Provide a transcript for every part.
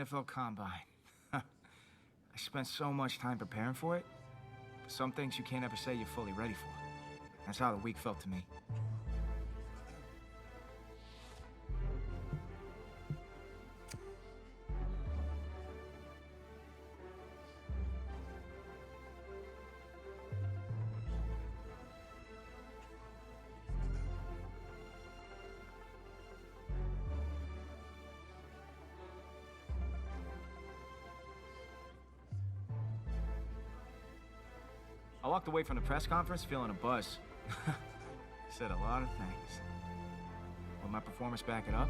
NFL Combine. I spent so much time preparing for it. But some things you can't ever say you're fully ready for. That's how the week felt to me. I walked away from the press conference feeling a buzz. Said a lot of things. Will my performance back it up?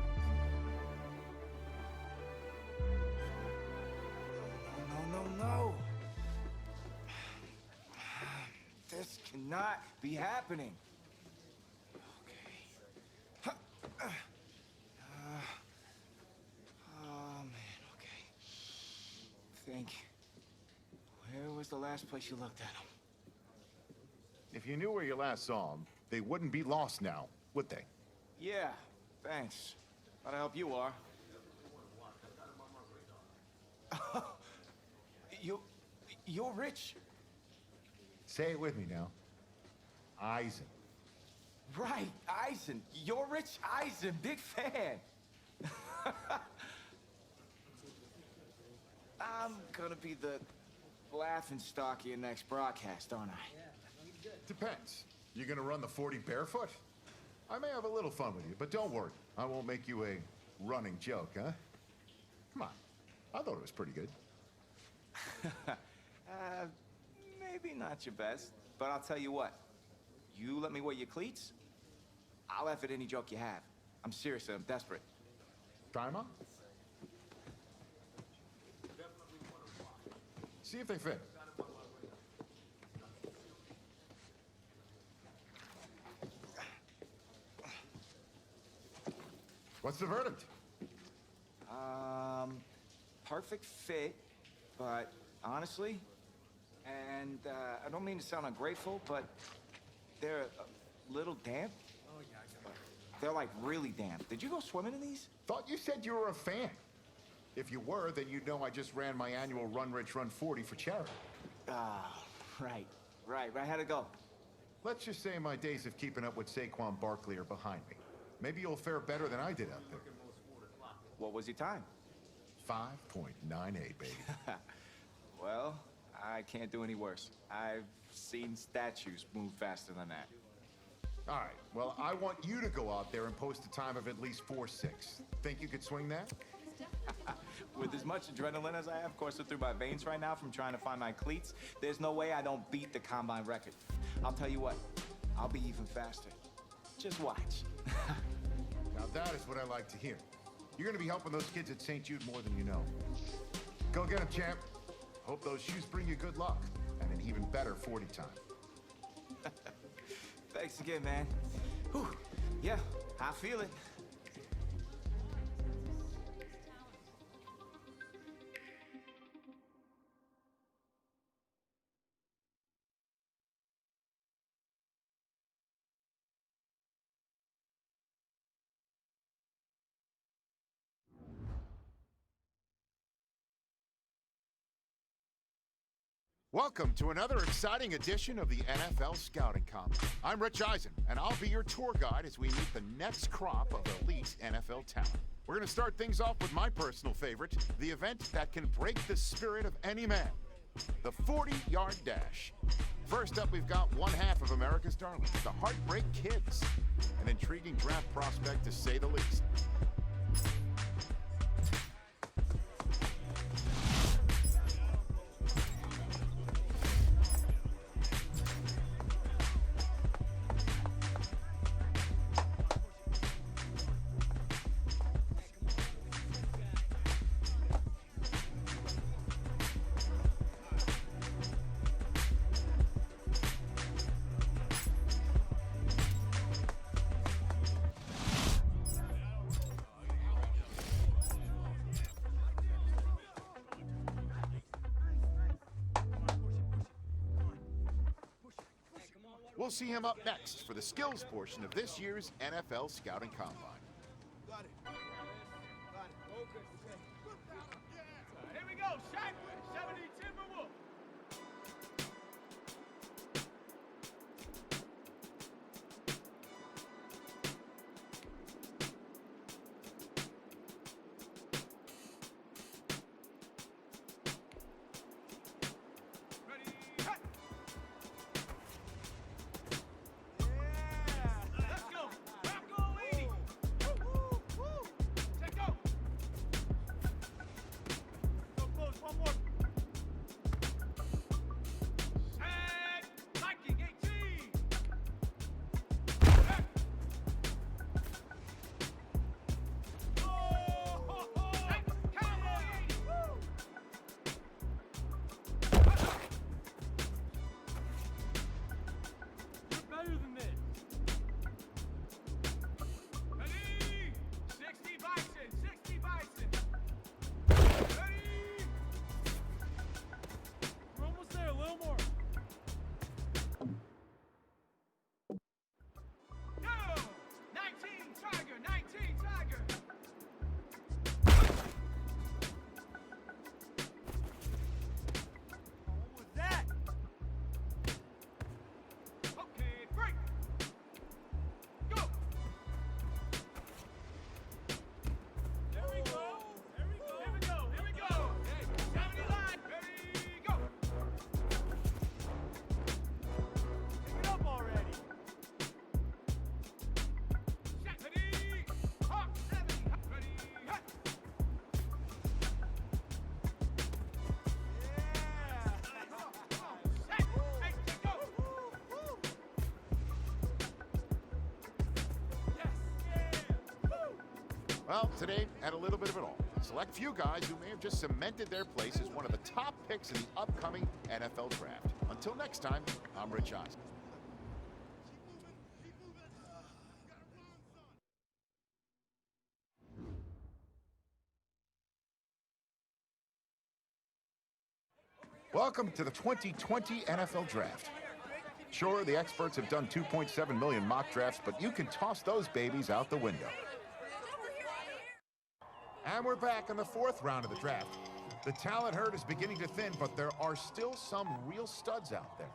No. This cannot be happening. Okay. Oh, man, okay. Think. Where was the last place you looked at him? If you knew where you last saw them, they wouldn't be lost now, would they? Yeah, thanks. Glad to help you are. You're rich. Say it with me now. Eisen. Right, Eisen. You're Rich Eisen, big fan. I'm gonna be the laughingstock of your next broadcast, aren't I? Depends. You gonna run the 40 barefoot? I may have a little fun with you, but don't worry. I won't make you a running joke, huh? Come on. I thought it was pretty good. Maybe not your best, but I'll tell you what. You let me wear your cleats, I'll laugh at any joke you have. I'm serious, I'm desperate. Time on? See if they fit. What's the verdict? Perfect fit, but honestly, and I don't mean to sound ungrateful, but they're a little damp. Oh, yeah. They're like really damp. Did you go swimming in these? Thought you said you were a fan. If you were, then you'd know I just ran my annual Run Rich Run 40 for charity. Right. How'd it go? Let's just say my days of keeping up with Saquon Barkley are behind me. Maybe you'll fare better than I did out there. What was your time? 5.98, baby. Well, I can't do any worse. I've seen statues move faster than that. All right, well, I want you to go out there and post a time of at least 4.6. Think you could swing that? With as much adrenaline as I have coursing through my veins right now from trying to find my cleats, there's no way I don't beat the Combine record. I'll tell you what, I'll be even faster. Just watch. Now that is what I like to hear. You're gonna be helping those kids at St. Jude more than you know. Go get them, champ. Hope those shoes bring you good luck and an even better 40 time. Thanks again, man. Whew. Yeah, I feel it. Welcome to another exciting edition of the NFL Scouting Combine. I'm Rich Eisen, and I'll be your tour guide as we meet the next crop of elite NFL talent. We're going to start things off with my personal favorite, the event that can break the spirit of any man, the 40-yard dash. First up, we've got one half of America's darlings, the Heartbreak Kids, an intriguing draft prospect to say the least. We'll see him up next for the skills portion of this year's NFL Scouting Combine. Got it. Okay. Well, today had a little bit of it all. Select few guys who may have just cemented their place as one of the top picks in the upcoming NFL draft. Until next time, I'm Rich Eisen. Welcome to the 2020 NFL Draft. Sure, the experts have done 2.7 million mock drafts, but you can toss those babies out the window. And we're back in the fourth round of the draft. The talent herd is beginning to thin, but there are still some real studs out there.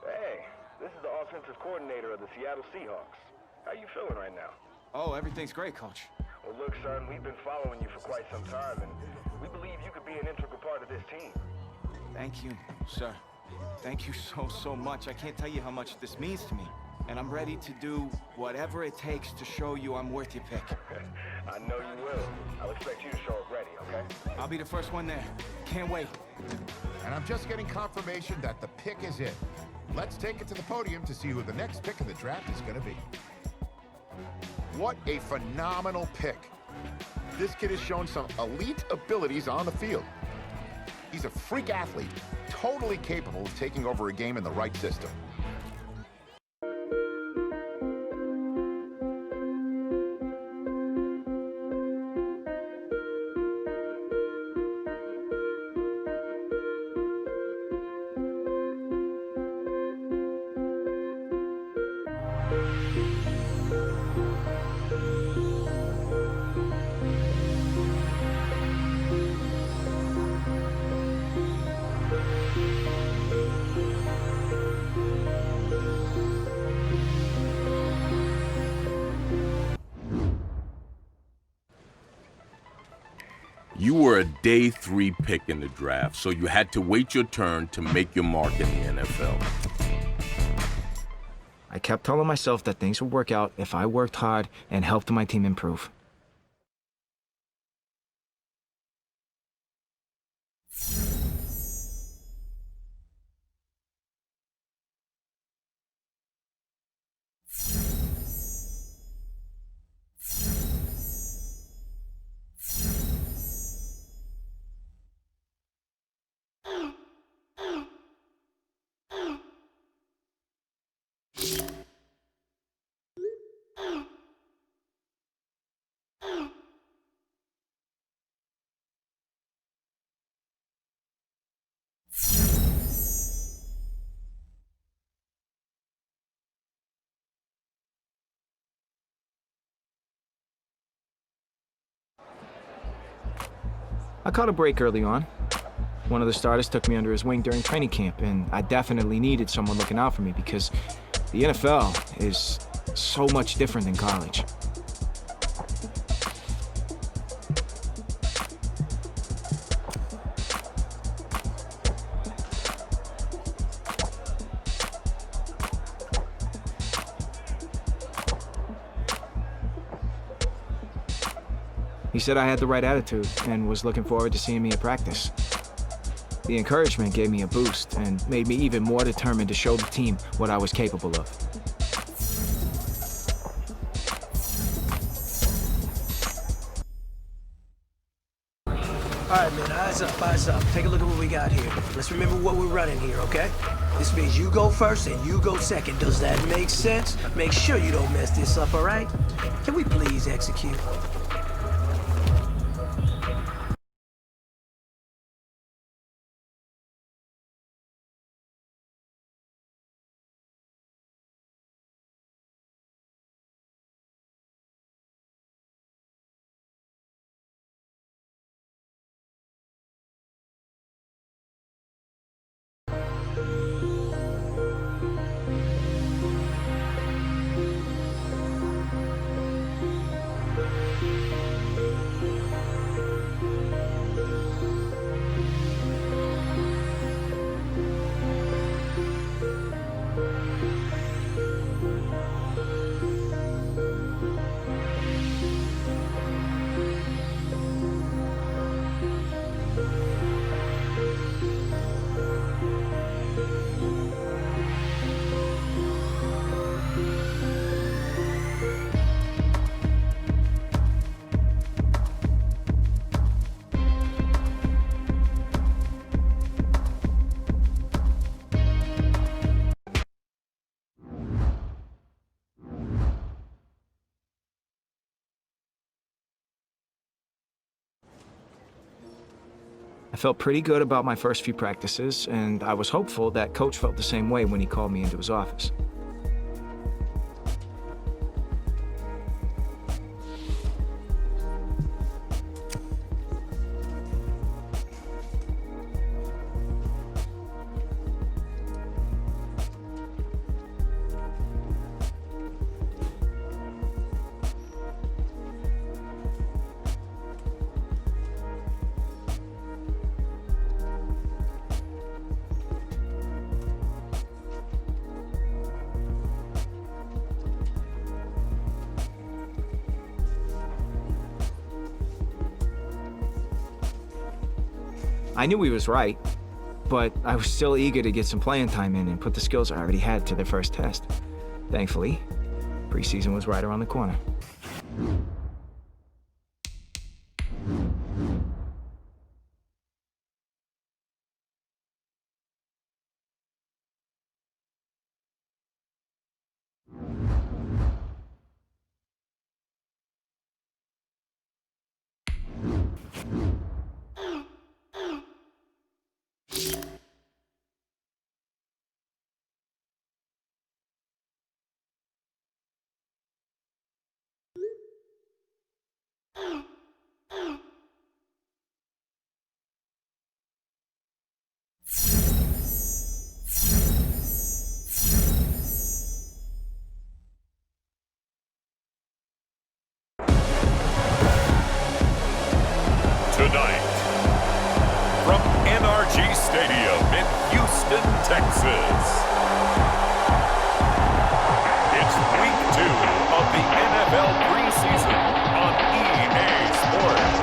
Hey, this is the offensive coordinator of the Seattle Seahawks. How you feeling right now? Oh, everything's great, Coach. Well, look, son, we've been following you for quite some time, and we believe you could be an integral part of this team. Thank you, sir. Thank you so much. I can't tell you how much this means to me. And I'm ready to do whatever it takes to show you I'm worth your pick. I know you will. I'll expect you to show up ready, okay? I'll be the first one there. Can't wait. And I'm just getting confirmation that the pick is in. Let's take it to the podium to see who the next pick in the draft is going to be. What a phenomenal pick. This kid has shown some elite abilities on the field. He's a freak athlete, totally capable of taking over a game in the right system. You were a day 3 pick in the draft, so you had to wait your turn to make your mark in the NFL. I kept telling myself that things would work out if I worked hard and helped my team improve. I caught a break early on. One of the starters took me under his wing during training camp, and I definitely needed someone looking out for me because the NFL is so much different than college. He said I had the right attitude and was looking forward to seeing me at practice. The encouragement gave me a boost and made me even more determined to show the team what I was capable of. All right, man, eyes up, eyes up. Take a look at what we got here. Let's remember what we're running here, okay? This means you go first and you go second. Does that make sense? Make sure you don't mess this up, all right? Can we please execute? I felt pretty good about my first few practices, and I was hopeful that Coach felt the same way when he called me into his office. I knew he was right, but I was still eager to get some playing time in and put the skills I already had to their first test. Thankfully, preseason was right around the corner. Tonight, from NRG Stadium in Houston, Texas, it's week 2 of the NFL preseason on EA Sports.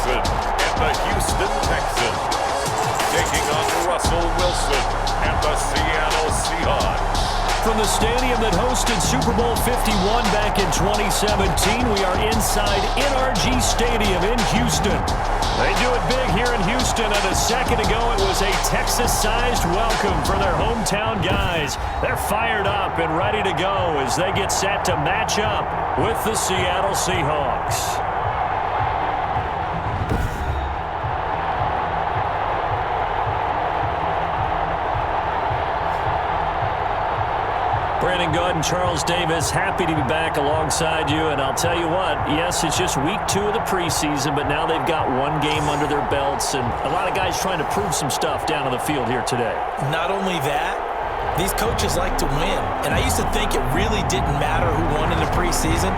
And the Houston Texans taking on Russell Wilson and the Seattle Seahawks. From the stadium that hosted Super Bowl 51 back in 2017, we are inside NRG Stadium in Houston. They do it big here in Houston, and a second ago it was a Texas-sized welcome for their hometown guys. They're fired up and ready to go as they get set to match up with the Seattle Seahawks. Brandon Good and Charles Davis, happy to be back alongside you. And I'll tell you what, yes, it's just week 2 of the preseason, but now they've got one game under their belts, and a lot of guys trying to prove some stuff down on the field here today. Not only that, these coaches like to win. And I used to think it really didn't matter who won in the preseason.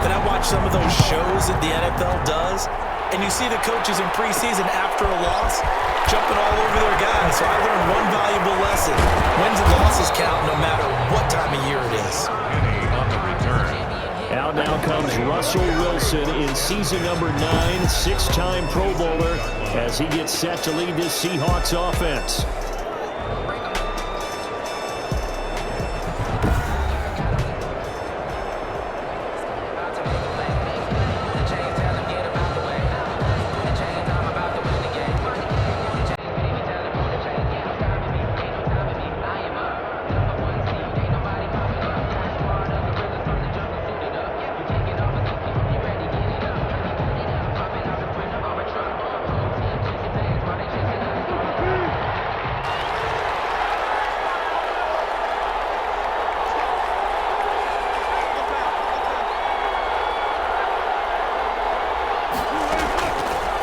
Then I watched some of those shows that the NFL does, and you see the coaches in preseason after a loss jumping all over their guys. So I learned one valuable lesson. Wins and losses count no matter what time of year it is. Out now comes Russell Wilson in season number 9, 6-time Pro Bowler, as he gets set to lead this Seahawks offense.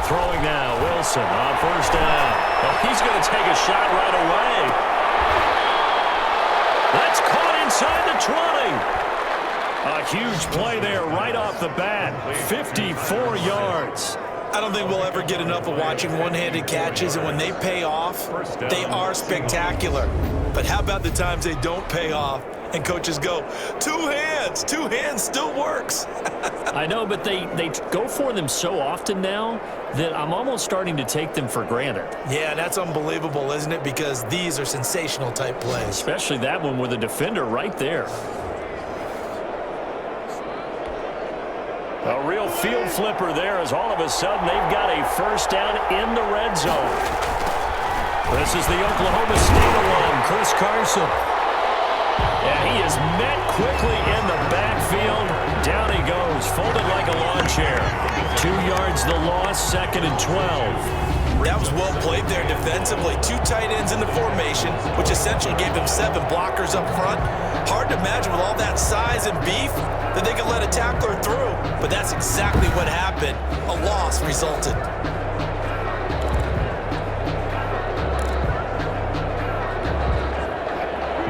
Throwing now, Wilson on first down. Oh, he's going to take a shot right away. That's caught inside the 20. A huge play there right off the bat. 54 yards. I don't think we'll ever get enough of watching one-handed catches, and when they pay off, they are spectacular. But how about the times they don't pay off and coaches go, two hands still works. I know, but they go for them so often now that I'm almost starting to take them for granted. Yeah, that's unbelievable, isn't it? Because these are sensational type plays. Especially that one with a defender right there. A real field flipper there as all of a sudden they've got a first down in the red zone. This is the Oklahoma State alum, Chris Carson. And he is met quickly in the backfield. Down he goes, folded like a lawn chair. 2 yards the loss, 2nd and 12. That was well played there defensively. 2 tight ends in the formation, which essentially gave them 7 blockers up front. Hard to imagine with all that size and beef that they could let a tackler through. But that's exactly what happened. A loss resulted.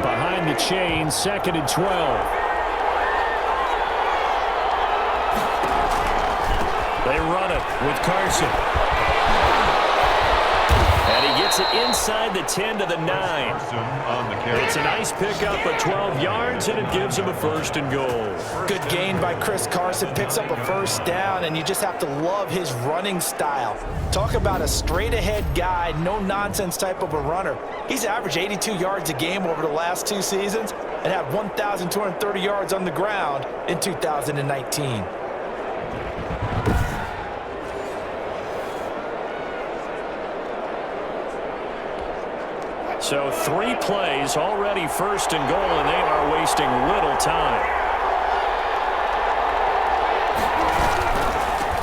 Behind the chain, 2nd and 12. They run it with Carson. And he gets it inside the 10 to the 9. It's a nice pickup of 12 yards, and it gives him a 1st and goal. Good gain by Chris Carson. Picks up a first down, and you just have to love his running style. Talk about a straight-ahead guy, no-nonsense type of a runner. He's averaged 82 yards a game over the last 2 seasons and had 1,230 yards on the ground in 2019. So 3 plays, already 1st and goal, and they are wasting little time.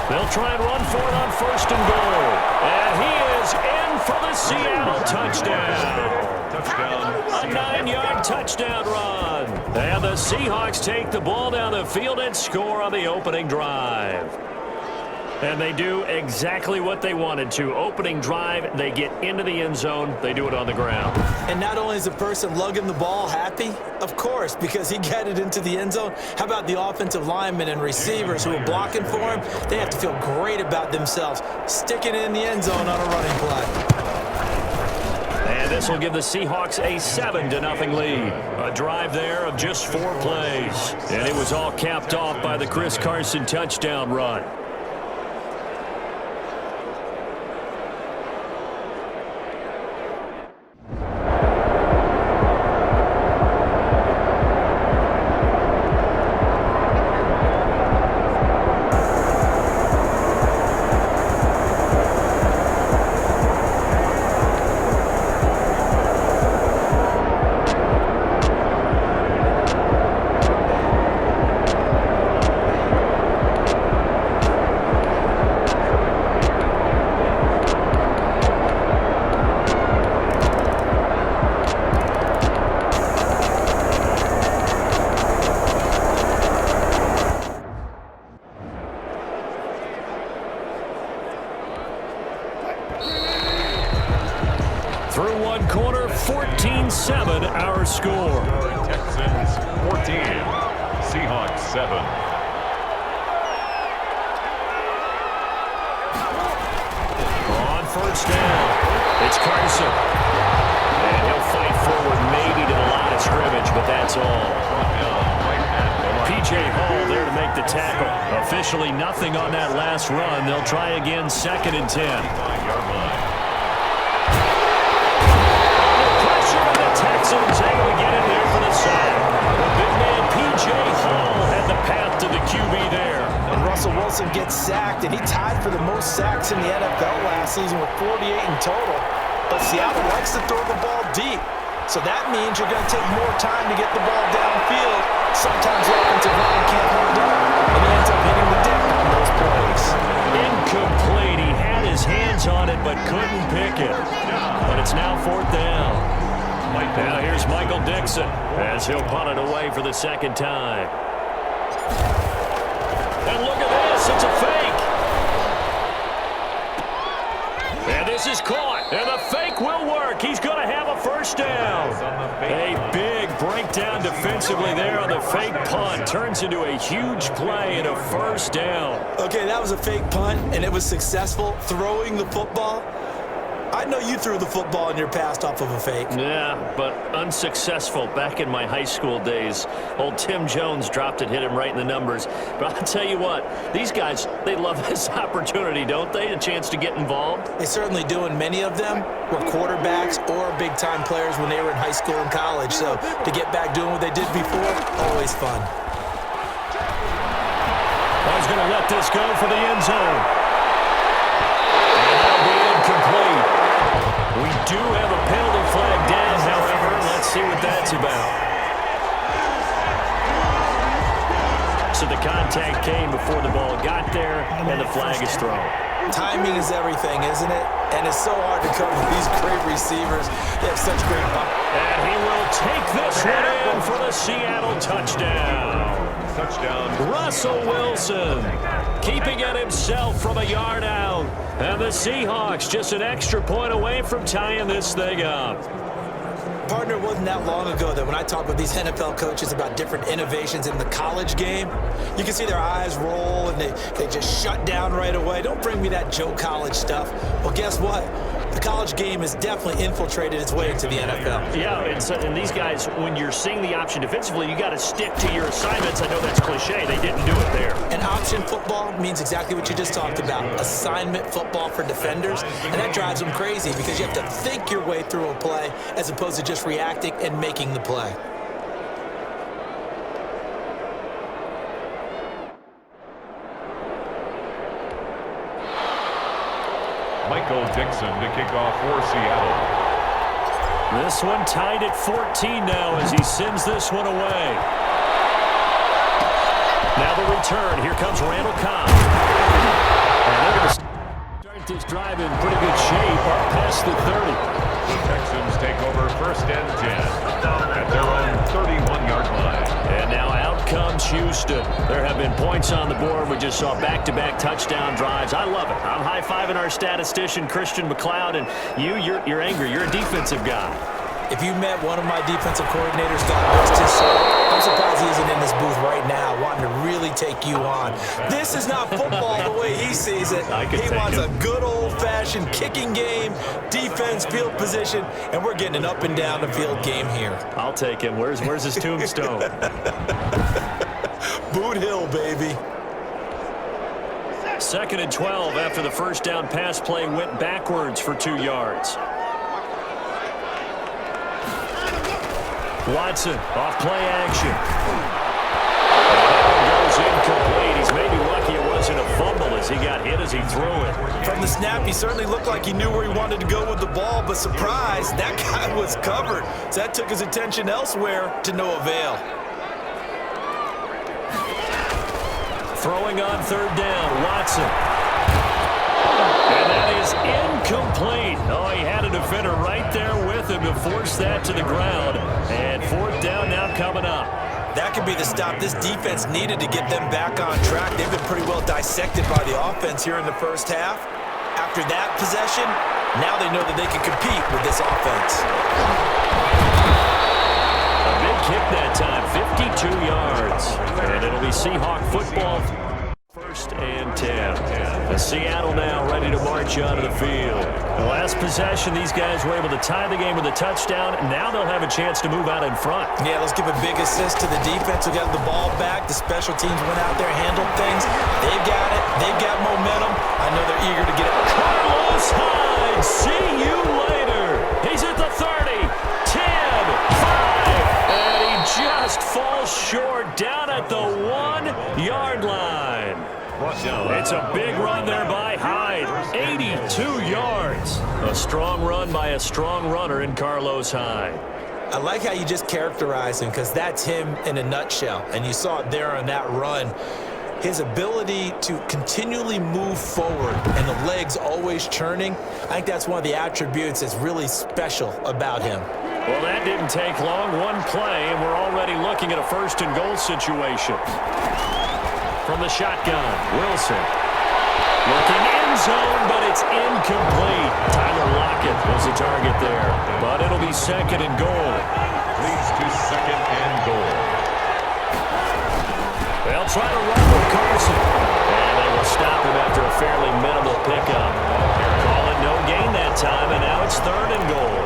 They'll try and run for it on 1st and goal. And he is in for the Seattle touchdown. A 9-yard touchdown run. And the Seahawks take the ball down the field and score on the opening drive. And they do exactly what they wanted to. Opening drive, they get into the end zone. They do it on the ground. And not only is the person lugging the ball happy, of course, because he got it into the end zone. How about the offensive linemen and receivers who are blocking for him? They have to feel great about themselves, sticking it in the end zone on a running play. And this will give the Seahawks a 7-0 lead. A drive there of just 4 plays. And it was all capped off by the Chris Carson touchdown run. Through one quarter, 14-7 our score. Texans 14, Seahawks 7. On 1st down, it's Carson. And he'll fight forward maybe to the line of scrimmage, but that's all. P.J. Hall there to make the tackle. Officially nothing on that last run. They'll try again, 2nd and 10. Texans able to get in there for the sack. The big man P.J. Hall had the path to the QB there. And Russell Wilson gets sacked, and he tied for the most sacks in the NFL last season with 48 in total. But Seattle likes to throw the ball deep. So that means you're going to take more time to get the ball downfield. Sometimes the offensive line can't hold up, and he ends up hitting the deck on those plays. Incomplete. He had his hands on it but couldn't pick it. But it's now 4th down. Now here's Michael Dixon as he'll punt it away for the 2nd time. And look at this, it's a fake. And this is caught, and the fake will work. He's going to have a 1st down. A big breakdown defensively there on the fake punt. Turns into a huge play and a 1st down. Okay, that was a fake punt, and it was successful throwing the football. I know you threw the football in your past off of a fake. Yeah, but unsuccessful back in my high school days. Old Tim Jones dropped it, hit him right in the numbers. But I'll tell you what, these guys, they love this opportunity, don't they? A chance to get involved. They certainly do, and many of them were quarterbacks or big-time players when they were in high school and college. So to get back doing what they did before, always fun. As going to let this go for the end zone. And that'll be incomplete. We do have a penalty flag down, however. Let's see what that's about. So the contact came before the ball got there, and the flag is thrown. Timing is everything, isn't it? And it's so hard to cover these great receivers. They have such great And he will take this one in for the Seattle touchdown. Russell Wilson keeping it himself from a yard out. And the Seahawks just an extra point away from tying this thing up. Partner, it wasn't that long ago that when I talk with these NFL coaches about different innovations in the college game, you can see their eyes roll and they just shut down right away. Don't bring me that Joe College stuff. Well, guess what? The college game has definitely infiltrated its way into the NFL. Yeah, and these guys, when you're seeing the option defensively, you got to stick to your assignments. I know that's cliche. They didn't do it there. And option football means exactly what you just talked about, assignment football for defenders. And that drives them crazy because you have to think your way through a play as opposed to just reacting and making the play. Michael Dixon to kick off for Seattle. This one tied at 14 now as he sends this one away. Now the return. Here comes Randall Cobb. And they're going to start this drive in pretty good shape up past the 30. The Texans take over 1st and 10 at their own 31-yard line. And now out comes Houston. There have been points on the board. We just saw back-to-back touchdown drives. I love it. I'm high-fiving our statistician, Christian McLeod, and you're angry. You're a defensive guy. If you met one of my defensive coordinators, God rest his soul, I'm surprised he isn't in this booth right now wanting to really take you on. This is not football the way he sees it. He wants a good old-fashioned kicking game, defense, field position, and we're getting an up-and-down the field game here. I'll take him. Where's his tombstone? Boot Hill, baby. 2nd and 12 after the first down pass play went backwards for 2 yards. Watson, off play action. And goes incomplete. He's maybe lucky it wasn't a fumble as he got hit as he threw it. From the snap, he certainly looked like he knew where he wanted to go with the ball, but surprise, that guy was covered. So that took his attention elsewhere to no avail. Throwing on 3rd down, Watson. And that is incomplete. Oh, he had a defender right there with him to force that to the ground. And 4th down now coming up. That could be the stop this defense needed to get them back on track. They've been pretty well dissected by the offense here in the first half. After that possession, now they know that they can compete with this offense. A big kick that time, 52 yards. And it'll be Seahawk football. 1st and 10. Seattle now ready to march onto the field. The last possession, these guys were able to tie the game with a touchdown. Now they'll have a chance to move out in front. Yeah, let's give a big assist to the defense who got the ball back. The special teams went out there, handled things. They've got it. They've got momentum. I know they're eager to get it. Carlos Hyde, see you later. He's at the 30, 10, 5, and he just falls short down at the 1-yard line. It's a big run there by Hyde, 82 yards. A strong run by a strong runner in Carlos Hyde. I like how you just characterize him because that's him in a nutshell. And you saw it there on that run. His ability to continually move forward and the legs always churning, I think that's one of the attributes that's really special about him. Well, that didn't take long. One play, and we're already looking at a 1st and goal situation. From the shotgun, Wilson. Looking end zone, but it's incomplete. Tyler Lockett was the target there. But it'll be 2nd and goal. Leads to 2nd and goal. They'll try to run with Carson. And they will stop him after a fairly minimal pickup. Calling no gain that time, and now it's 3rd and goal.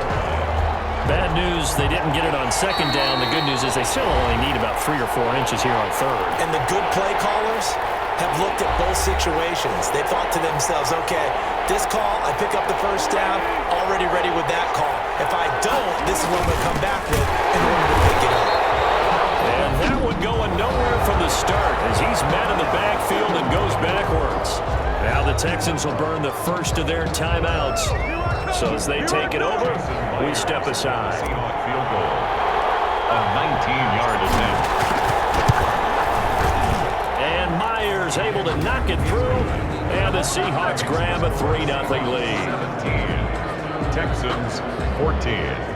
Bad news, they didn't get it on 2nd down. The good news is they still only need about 3 or 4 inches here on 3rd. And the good play callers have looked at both situations. They thought to themselves, okay, this call, I pick up the 1st down, already ready with that call. If I don't, this is what I'm going to come back with in order to pick it up. And that one going nowhere from the start as he's met in the backfield and goes Texans will burn the first of their timeouts. So as they take it over, we step aside. Field goal. A 19-yard attempt. And Myers able to knock it through. And the Seahawks grab a 3-0 lead. 17. Texans 14.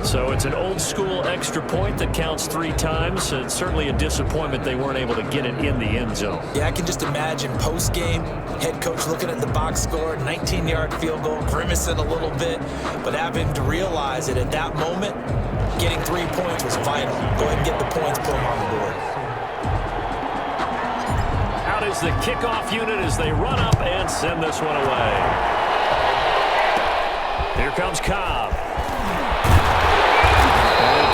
So it's an old-school extra point that counts 3 times. It's certainly a disappointment they weren't able to get it in the end zone. Yeah, I can just imagine post-game, head coach looking at the box score, 19-yard field goal, grimacing a little bit, but having to realize that at that moment, getting 3 points was vital. Go ahead and get the points, put them on the board. Out is the kickoff unit as they run up and send this one away. Here comes Cobb.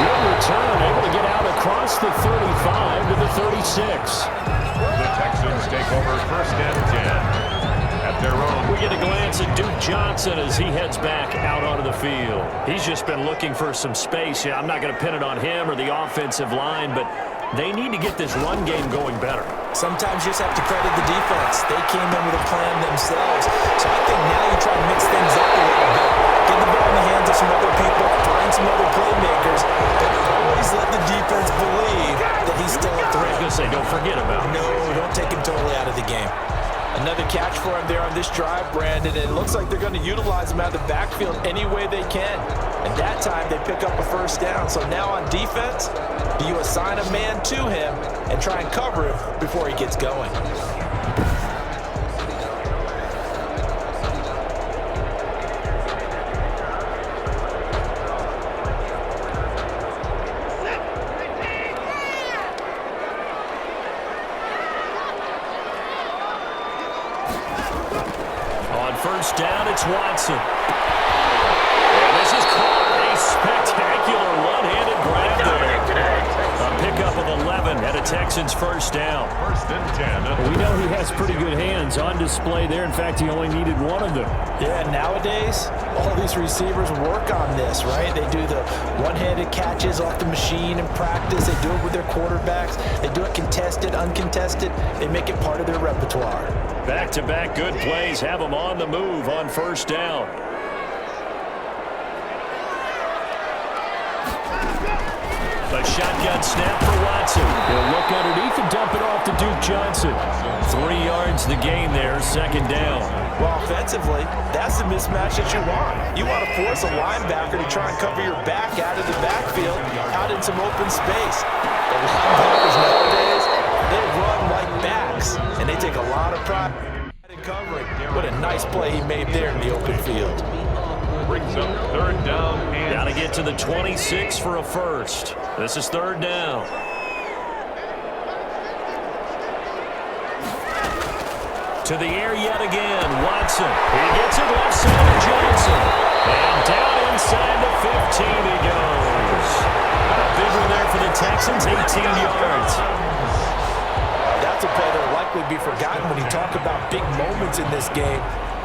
Good return, able to get out across the 35 to the 36. The Texans take over 1st and 10 at their own. We get a glance at Duke Johnson as he heads back out onto the field. He's just been looking for some space. Yeah, I'm not going to pin it on him or the offensive line, but they need to get this run game going better. Sometimes you just have to credit the defense. They came in with a plan themselves. So I think now you try to mix things up a little bit. Get the ball in the hands of some other people, find some other playmakers, but always let the defense believe that he's still a threat. I was going to say, don't forget about him. No, don't take him totally out of the game. Another catch for him there on this drive, Brandon, and it looks like they're going to utilize him out of the backfield any way they can. And that time, they pick up a 1st down. So now on defense, do you assign a man to him and try and cover him before he gets going? On 1st down, it's Watson. And this is caught. A spectacular one-handed grab there. A pickup of 11 and a Texans 1st down. 1st and 10. We know he has pretty good hands on display there. In fact, he only needed one of them. Yeah, nowadays, all these receivers work on this, right? They do the one-handed catches off the machine in practice. They do it with their quarterbacks. They do it contested, uncontested. They make it part of their repertoire. Back-to-back good plays have him on the move on 1st down. A shotgun snap for Watson. He'll look underneath and dump it off to Duke Johnson. 3 yards the gain there, 2nd down. Well, offensively, that's the mismatch that you want. You want to force a linebacker to try and cover your back out of the backfield, out in some open space. The linebackers nowadays, they run like backs, and they take a lot of pride in covering. What a nice play he made there in the open field. Brings up 3rd down and Got to get to the 26 for a 1st. This is 3rd down. To the air yet again, Watson. He gets it left side of Johnson. And down inside the 15 he goes. A big one there for the Texans, 18 yards. That's a play that will likely be forgotten when you talk about big moments in this game.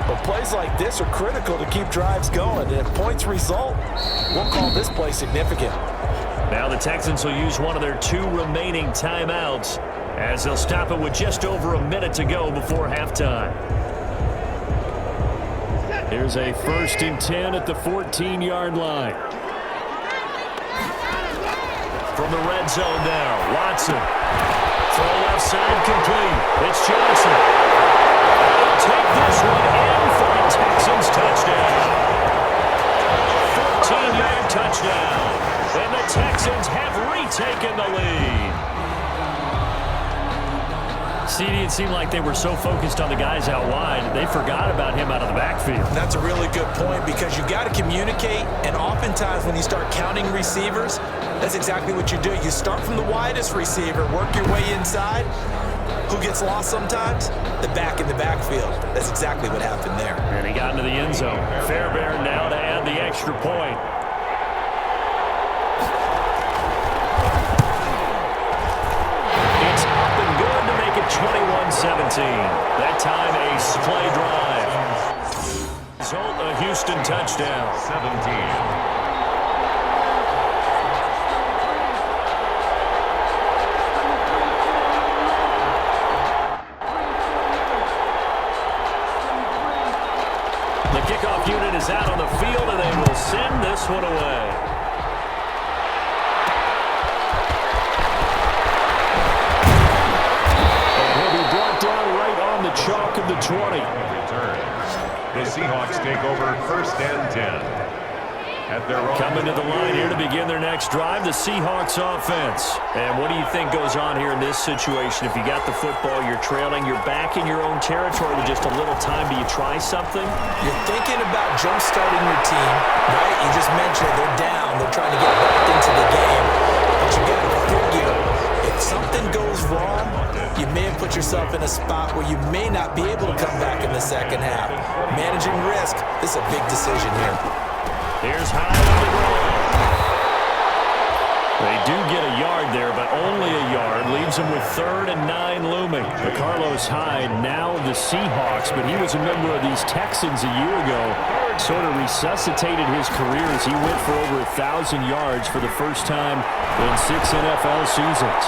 But plays like this are critical to keep drives going. And if points result, we'll call this play significant. Now the Texans will use one of their 2 remaining timeouts as they'll stop it with just over a minute to go before halftime. Here's a 1st and 10 at the 14-yard line. From the red zone now, Watson. Throw left side complete. It's Johnson. Take this one in for a Texans touchdown. 14-yard touchdown. And the Texans have retaken the lead. CD, it seemed like they were so focused on the guys out wide, they forgot about him out of the backfield. That's a really good point because you got to communicate, and oftentimes when you start counting receivers, that's exactly what you do. You start from the widest receiver, work your way inside. Who gets lost sometimes? The back in the backfield. That's exactly what happened there. And he got into the end zone. Fairbairn now to add the extra point. It's up and good to make it 21-17. That time a play drive. Result, a Houston touchdown. 17. is out on the field, and they will send this one away. And he'll be brought down right on the chalk of the 20. The Seahawks take over 1st and 10. Coming to the line here to begin their next drive, the Seahawks offense. And what do you think goes on here in this situation? If you got the football, you're trailing, you're back in your own territory with just a little time. Do you try something? You're thinking about jump-starting your team, right? You just mentioned they're down. They're trying to get back into the game. But you got to figure, if something goes wrong, you may have put yourself in a spot where you may not be able to come back in the second half. Managing risk, this is a big decision here. Here's Hyde on the ground. They do get a yard there, but only a yard. Leaves them with 3rd and 9 looming. Carlos Hyde, now the Seahawks, but he was a member of these Texans a year ago. Sort of resuscitated his career as he went for over 1,000 yards for the first time in 6 NFL seasons.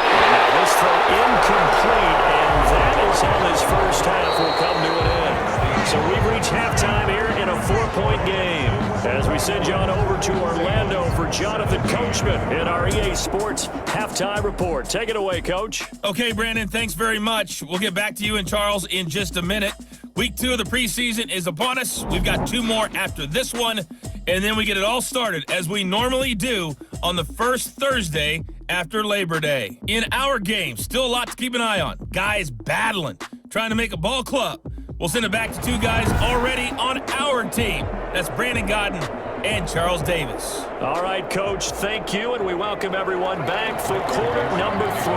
And now this throw incomplete, and that is how this first half will come to an end. So we've reached halftime here in a 4-point game. As we send you on over to Orlando for Jonathan Coachman in our EA Sports Halftime Report. Take it away, Coach. Okay, Brandon, thanks very much. We'll get back to you and Charles in just a minute. Week 2 of the preseason is upon us. We've got 2 more after this one, and then we get it all started, as we normally do, on the first Thursday after Labor Day. In our game, still a lot to keep an eye on. Guys battling, trying to make a ball club. We'll send it back to 2 guys already on our team. That's Brandon Godden and Charles Davis. All right, Coach, thank you, and we welcome everyone back for quarter number 3.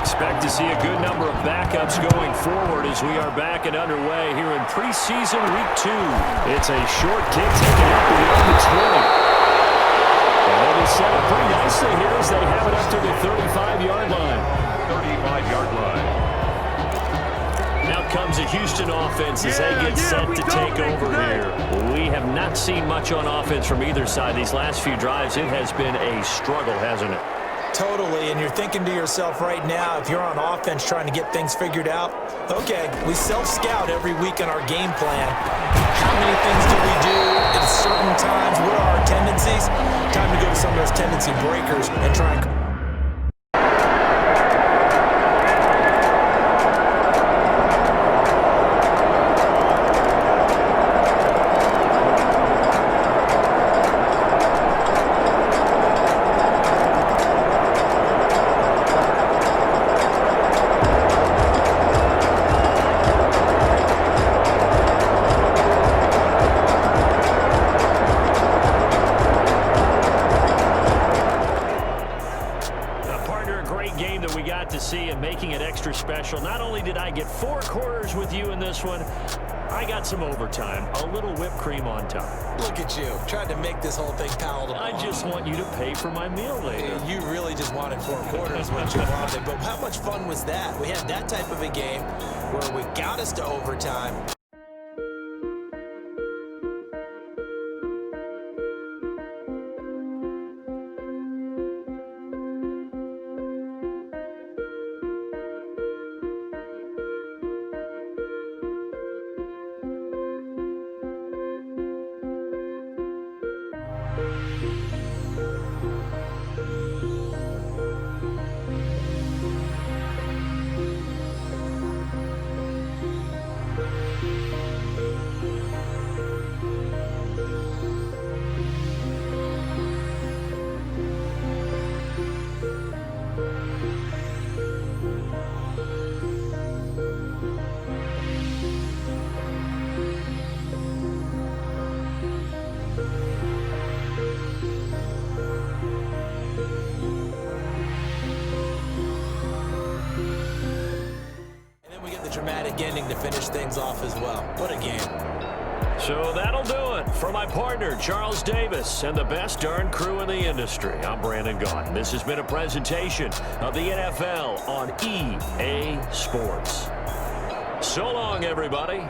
Expect to see a good number of backups going forward as we are back and underway here in preseason week 2. It's a short kick taken up beyond the 20. And they just set up pretty nicely here as they have it up to the 35-yard line. 35-yard line. Now comes a Houston offense as they get set to take over here. We have not seen much on offense from either side these last few drives. It has been a struggle, hasn't it? Totally, and you're thinking to yourself right now, if you're on offense trying to get things figured out, okay, we self-scout every week in our game plan. How many things do we do at certain times? What are our tendencies? Time to go to some of those tendency breakers and try and... Special. Not only did I get 4 quarters with you in this one, I got some overtime, a little whipped cream on top. Look at you, trying to make this whole thing palatable. I just want you to pay for my meal later. You really just wanted 4 quarters what you wanted, but how much fun was that? We had that type of a game where we got us to overtime. Dramatic ending to finish things off as well. What a game. So that'll do it for my partner, Charles Davis, and the best darn crew in the industry. I'm Brandon Gaudin. This has been a presentation of the NFL on EA Sports. So long, everybody.